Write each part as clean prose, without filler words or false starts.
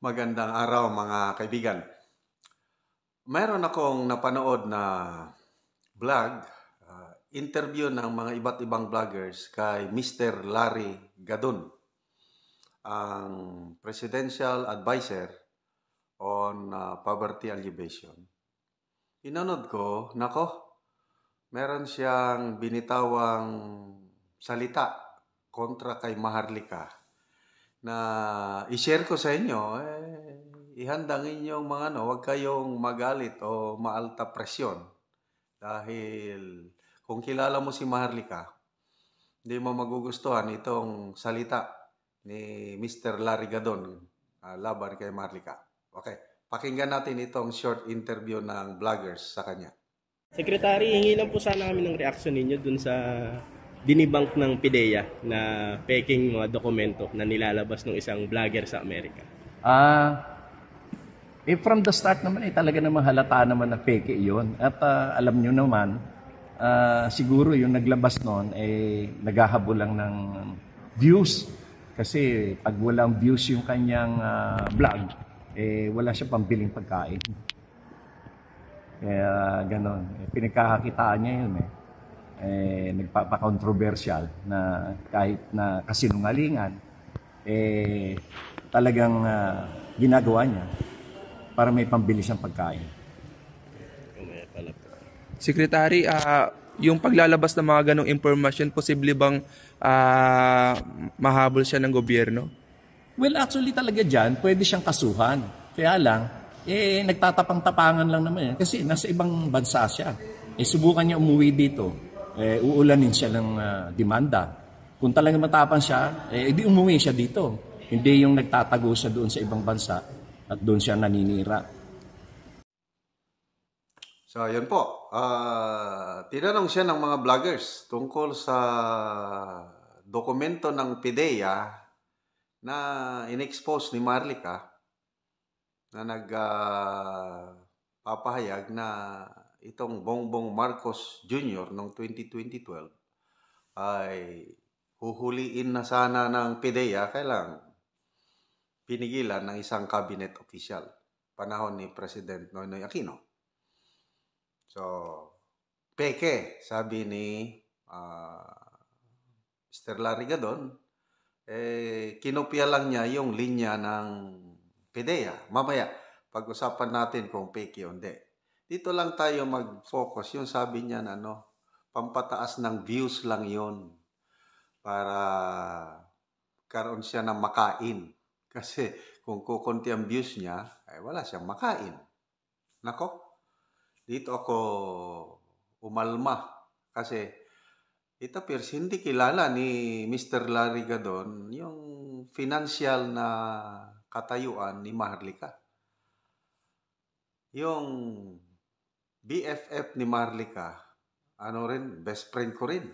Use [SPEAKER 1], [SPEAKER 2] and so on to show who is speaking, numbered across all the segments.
[SPEAKER 1] Magandang araw mga kaibigan. Meron akong napanood na vlog, interview ng mga iba't ibang vloggers kay Mr. Larry Gadon, ang Presidential Advisor on Poverty Alleviation. Pinanood ko, nako, meron siyang binitawang salita kontra kay Maharlika na i-share ko sa inyo, ihandang inyong mga huwag kayong magalit o maalta presyon. Dahil kung kilala mo si Maharlika, hindi mo magugustuhan itong salita ni Mr. Larry Gadon laban kay Maharlika. Okay, pakinggan natin itong short interview ng vloggers sa kanya.
[SPEAKER 2] Secretary, hingi lang po sana kami ng reaction ninyo dun sa dinibunk ng PIDEA na peking mga dokumento na nilalabas ng isang vlogger sa Amerika.
[SPEAKER 3] From the start naman, talaga naman halata naman na peke yun. At alam nyo naman, siguro yung naglabas noon, naghahabol lang ng views. Kasi pag walang views yung kanyang vlog, wala siya pambiling pagkain. Kaya ganon. Pinagkakakitaan niya yun nagpapa-controversial na kahit na kasinungalingan, talagang ginagawa niya para may pambili siyang pagkain.
[SPEAKER 4] Secretary, yung paglalabas ng mga ganong impormasyon, posible bang mahabol siya ng gobyerno?
[SPEAKER 3] Well, actually talaga dyan, pwede siyang kasuhan. Kaya lang, nagtatapang-tapangan lang naman yan. Kasi nasa ibang bansa siya. Subukan niya umuwi dito. Uulanin siya ng demanda. Kung talagang matapang siya, di umuwi siya dito. Hindi yung nagtatago siya doon sa ibang bansa at doon siya naninira.
[SPEAKER 1] So, yun po. Tinanong siya ng mga vloggers tungkol sa dokumento ng PIDEA na in-expose ni Maharlika na nagpapahayag na itong Bongbong Marcos Jr. noong 2012 ay huhuliin na sana ng PIDEA, kailang pinigilan ng isang cabinet official panahon ni President Noynoy Aquino. So, peke, sabi ni Mr. Larry Gadon, kinopya lang niya yung linya ng PIDEA. Mamaya, pag-usapan natin kung peke o hindi. Dito lang tayo mag-focus. Yung sabi niya na pampataas ng views lang yon para karoon siya ng makain. Kasi kung kukunti ang views niya, wala siyang makain. Nako, dito ako umalma. Kasi it appears hindi kilala ni Mr. Larry Gadon yung financial na katayuan ni Maharlika. Yung BFF ni Maharlika, best friend ko rin.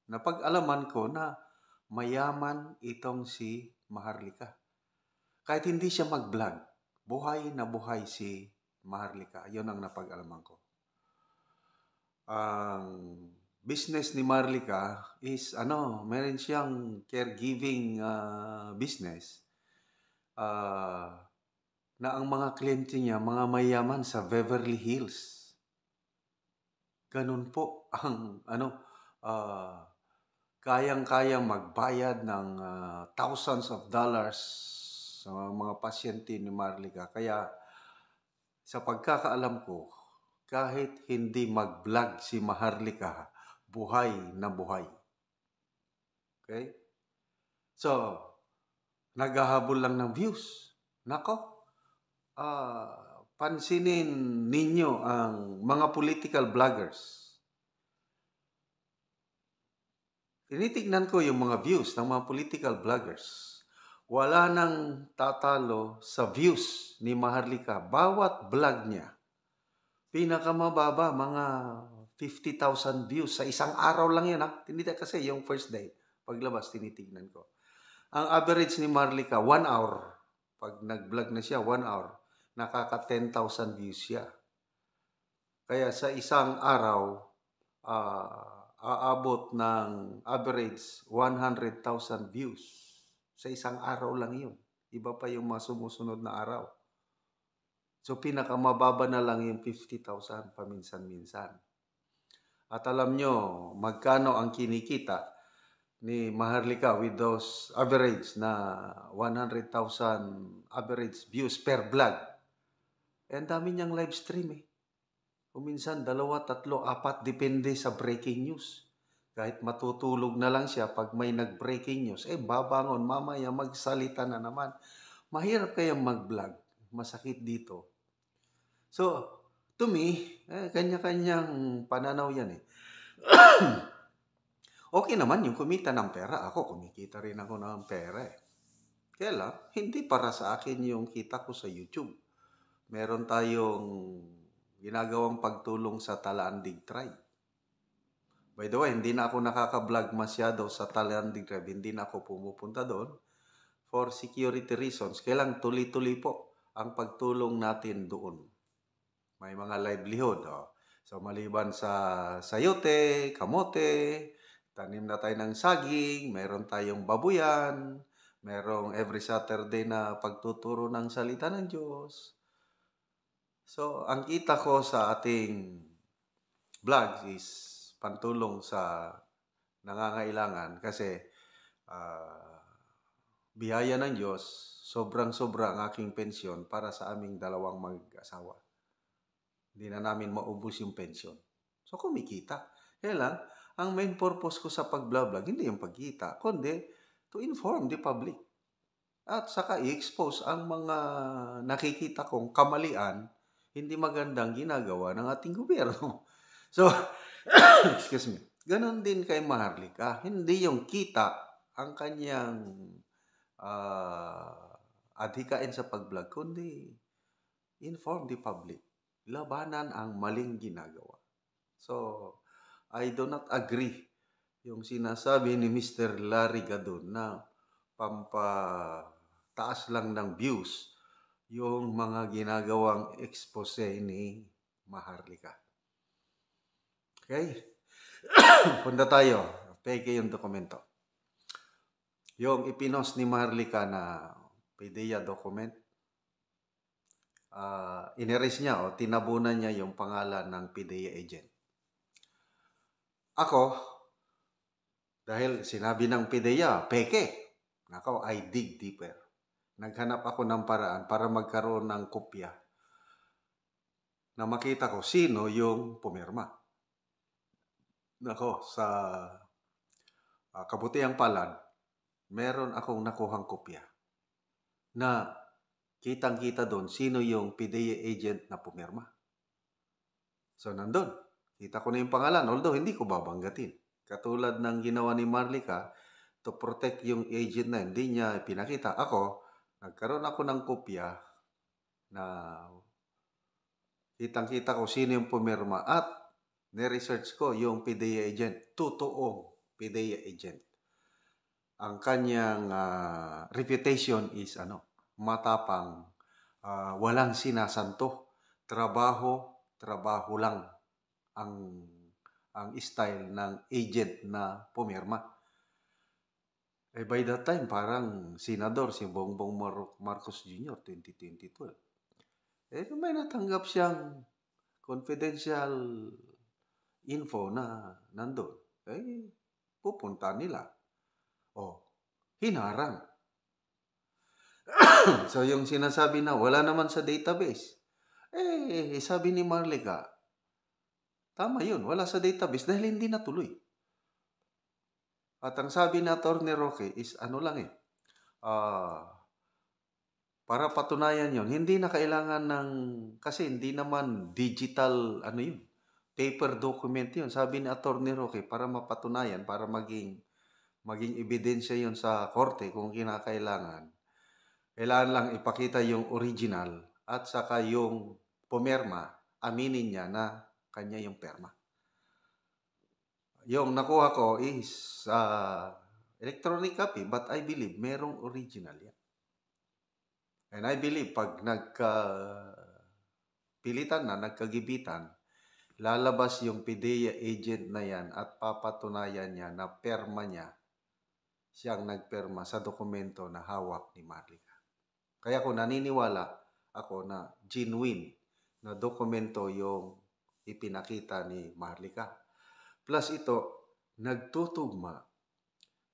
[SPEAKER 1] Napag-alaman ko na mayaman itong si Maharlika. Kahit hindi siya mag-vlog, buhay na buhay si Maharlika. Yun ang napag-alaman ko. Ang business ni Maharlika is, meron siyang caregiving business. Na ang mga kliyente niya, mga mayaman sa Beverly Hills. Ganun po ang kayang-kayang magbayad ng thousands of dollars sa mga pasyente ni Maharlika. Kaya sa pagkakaalam ko, kahit hindi mag-vlog si Maharlika, buhay na buhay. Okay? So, naghahabol lang ng views. Nako, pansinin ninyo ang mga political vloggers. Tinitignan ko yung mga views ng mga political vloggers. Wala nang tatalo sa views ni Maharlika. Bawat vlog niya, pinakamababa, mga 50,000 views. Sa isang araw lang yan. Tinita kasi yung first day. Paglabas, tinitignan ko. Ang average ni Maharlika, 1 hour. Pag nag-vlog na siya, 1 hour. Nakaka 10,000 views siya. Kaya sa isang araw, aabot ng average 100,000 views. Sa isang araw lang yun. Iba pa yung mga sumusunod na araw. So pinakamababa na lang yung 50,000 paminsan-minsan. At alam nyo, magkano ang kinikita ni Maharlika with those average na 100,000 average views per vlog. Eh, ang dami niyang live stream eh. Kuminsan, 2, 3, 4, depende sa breaking news. Kahit matutulog na lang siya pag may nag-breaking news, eh babangon, mamaya magsalita na naman. Mahirap kayang mag-vlog. Masakit dito. So, to me, kanya-kanyang pananaw yan eh. Okay naman yung kumita ng pera. Ako, kumikita rin ako ng pera eh. Kaya lang, hindi para sa akin yung kita ko sa YouTube. Meron tayong ginagawang pagtulong sa Talandig Tribe. By the way, hindi na ako nakaka-vlog masyado sa Talandig Tribe. Hindi na ako pumupunta doon for security reasons. Kailang tuloy-tuloy po ang pagtulong natin doon. May mga livelihood. Oh. So, maliban sa sayote, kamote, tanim na tayo ng saging, meron tayong babuyan, merong every Saturday na pagtuturo ng salita ng Diyos. So, ang kita ko sa ating vlog is pantulong sa nangangailangan kasi biyaya ng Diyos, sobrang-sobra ang aking pensyon para sa aming dalawang mag-asawa. Hindi na namin maubos yung pensyon. So, kumikita. Kaya lang, ang main purpose ko sa pag-vlog, hindi yung pagkita, kundi to inform the public. At saka i-expose ang mga nakikita kong kamalian, hindi magandang ginagawa ng ating gobyerno. So, excuse me, ganon din kay Maharlika. Hindi yung kita ang kanyang adhikain sa pag-vlog, kundi inform the public. Labanan ang maling ginagawa. So, I do not agree yung sinasabi ni Mr. Larry Gadon na pampataas lang ng views yung mga ginagawang expose ni Maharlika. Okay? Punta tayo. Peke yung dokumento. Yung ipinost ni Maharlika na PDEA document, inerase niya o tinabunan niya yung pangalan ng PDEA agent. Ako, dahil sinabi ng PDEA, peke. Nako, I dig deeper. Naghanap ako ng paraan para magkaroon ng kopya na makita ko sino yung pumirma. Nako, sa kabutihang palad, meron akong nakuhang kopya na kitang-kita doon sino yung PDEA agent na pumirma. So, nandun. Kita ko na yung pangalan, although hindi ko babanggatin. Katulad ng ginawa ni Maharlika, to protect yung agent na hindi niya pinakita. Ako, nagkaroon ako ng kopya na kitang-kita ko sino yung pumirma at ni-research ko yung PDEA agent. Totoong PDEA agent. Ang kanyang reputation is matapang, walang sinasanto, trabaho lang ang style ng agent na pumirma. Eh by that time, parang senador si Bongbong Marcos Jr. 2022. Eh may natanggap siyang confidential info na nandun. Eh pupunta nila. Oh, hinarang. So yung sinasabi na wala naman sa database. Eh sabi ni Maharlika, tama yun, wala sa database dahil hindi natuloy. At ang sabi na Atty. Roque is para patunayan yon, hindi na kailangan kasi hindi naman digital, paper document yun. Sabi ni Atty. Roque, para mapatunayan, para maging ebidensya yon sa korte kung kinakailangan. Kailangan lang ipakita yung original at saka yung pumirma, aminin niya na kanya yung perma. Yung nakuha ko is electronic copy, but I believe merong original yan. And I believe pag nagpilitan na, nagkagibitan, lalabas yung PDEA agent na yan at papatunayan niya na perma niya, siyang nagperma sa dokumento na hawak ni Maharlika. Kaya ako naniniwala ako na genuine na dokumento yung ipinakita ni Maharlika. Plus ito, nagtutugma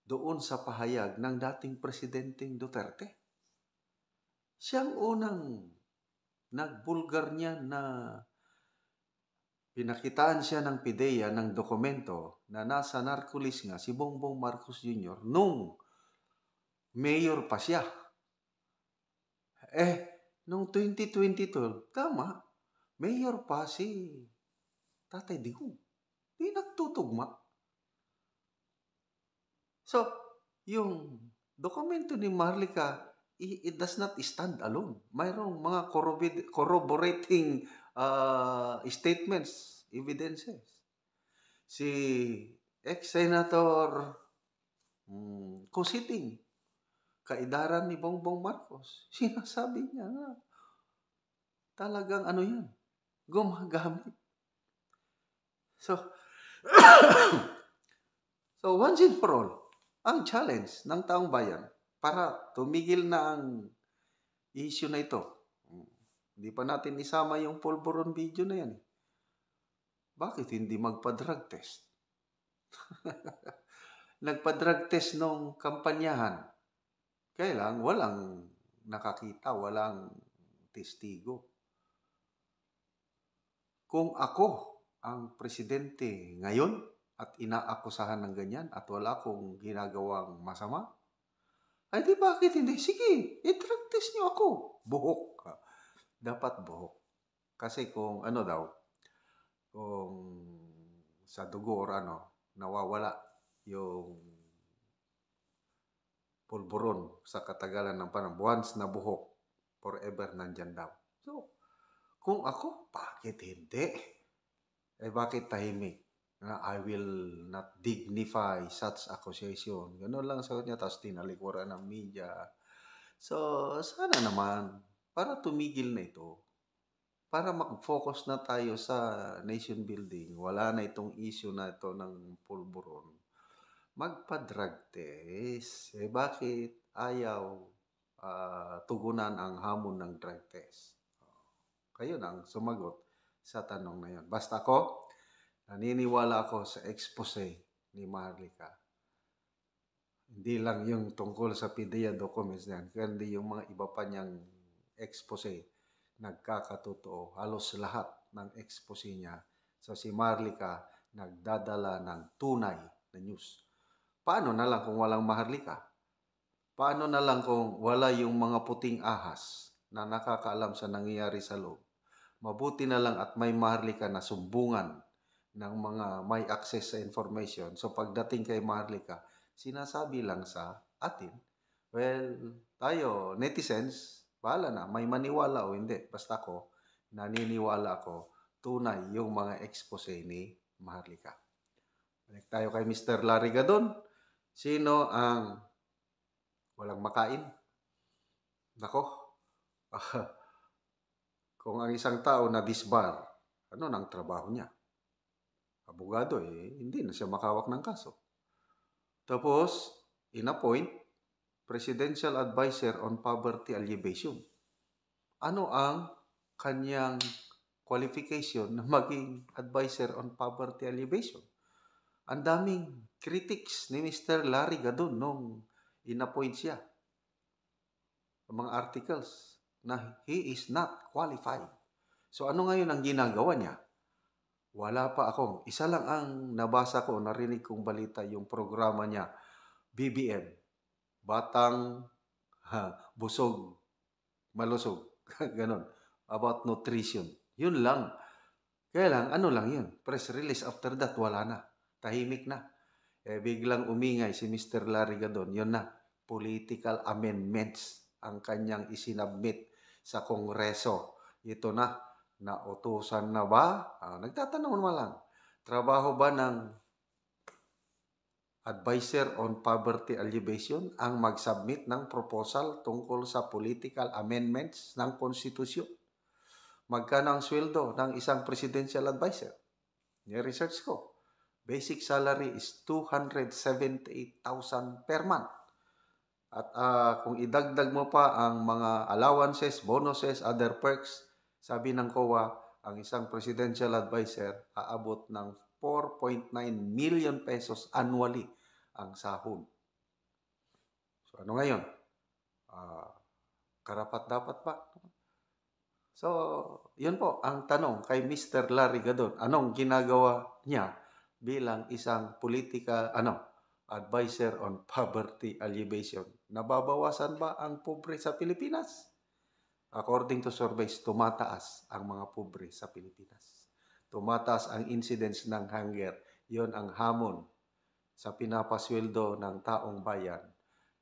[SPEAKER 1] doon sa pahayag ng dating Presidenteng Duterte. Siyang unang nagbulgar niya na pinakitaan siya ng PIDEA ng dokumento na nasa narcolis nga si Bongbong Marcos Jr. nung mayor pa siya. Nung 2022, tama, mayor pa si Tatay Digong. Di nagtutugma. So, yung dokumento ni Maharlika, it does not stand alone. Mayroong mga corroborating statements, evidences. Si ex-senator Cositing, kaidaran ni Bongbong Marcos, sinasabi niya nga, talagang ano yan, gumagamit. So, so once and for all, ang challenge ng taong bayan para tumigil na ang issue na ito. Hindi pa natin isama yung pulburon video na yan. Bakit hindi magpa-drug test? Nagpa-drug test nung kampanyahan. Kaya lang, walang nakakita, walang testigo. Kung ako ang presidente ngayon at inaakusahan ng ganyan at wala akong ginagawang masama, ay di bakit hindi? Sige, i-drug test niyo ako. Buhok. Dapat buhok. Kasi kung ano daw, kung sa dugo or ano, nawawala yung pulburon sa katagalan ng panahon. Once na buhok, forever nandyan daw. So, kung ako, bakit hindi? Bakit tahimik? I will not dignify such accusation. Ganun lang sa kanya, tapos tinalikuran ng media. So, sana naman, para tumigil na ito, para mag-focus na tayo sa nation building, wala na itong issue na ito ng pulburon, magpa-drug test. Bakit ayaw tugunan ang hamon ng drug test? Kayo nang sumagot sa tanong na yun. Basta ako, naniniwala ako sa expose ni Maharlika. Hindi lang yung tungkol sa PIDEA documents niyan, kundi yung mga iba pa niyang expose, nagkakatotoo. Halos lahat ng expose niya. So si Maharlika nagdadala ng tunay na news. Paano na lang kung walang Maharlika? Paano na lang kung wala yung mga puting ahas na nakakaalam sa nangyayari sa loob? Mabuti na lang at may Maharlika na sumbungan ng mga may access sa information. So pagdating kay Maharlika, sinasabi lang sa atin, well, tayo, netizens, bahala na, may maniwala o hindi. Basta ako, naniniwala ako, tunay yung mga expose ni Maharlika. Balik tayo kay Mr. Larry Gadon. Sino ang walang makain? Nako, kung ang isang tao na disbar, ano nang trabaho niya? Abogado, hindi na siya makawak ng kaso. Tapos, in-appoint Presidential Advisor on Poverty Alleviation. Ano ang kanyang qualification na maging Advisor on Poverty Alleviation? Ang daming critics ni Mr. Larry Gadon nung in-appoint siya. Mga articles na he is not qualified. So ano ngayon ang ginagawa niya? Wala pa akong, isa lang ang nabasa ko, narinig kong balita, yung programa niya, BBM, Batang Busog, Malusog, ganon, about nutrition. Yun lang. Kaya lang, ano lang yun, press release, after that, wala na, tahimik na. Biglang umingay si Mr. Larry Gadon, yun na, political amendments ang kanyang isinabmit sa Kongreso. Ito na, nautusan na ba? Nagtatanong naman lang. Trabaho ba ng Advisor on Poverty Alleviation ang mag-submit ng proposal tungkol sa political amendments ng konstitusyon? Magkano ang sweldo ng isang presidential advisor? Ni-research ko. Basic salary is 278,000 per month. At kung idagdag mo pa ang mga allowances, bonuses, other perks, sabi ng COA, ang isang presidential advisor aabot ng 4.9 million pesos annually ang sahod. So ano ngayon? Karapat-dapat pa. So, yun po ang tanong kay Mr. Larry Gadon. Anong ginagawa niya bilang isang advisor on poverty alleviation? Nababawasan ba ang pobre sa Pilipinas? According to surveys, tumataas ang mga pobre sa Pilipinas. Tumataas ang incidence ng hunger. Yon ang hamon sa pinapasweldo ng taong bayan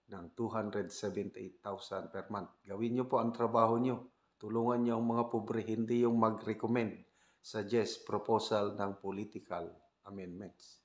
[SPEAKER 1] ng 278,000 per month. Gawin niyo po ang trabaho niyo. Tulungan niyo ang mga pobre, hindi yung mag-recommend, suggest, proposal ng political amendments.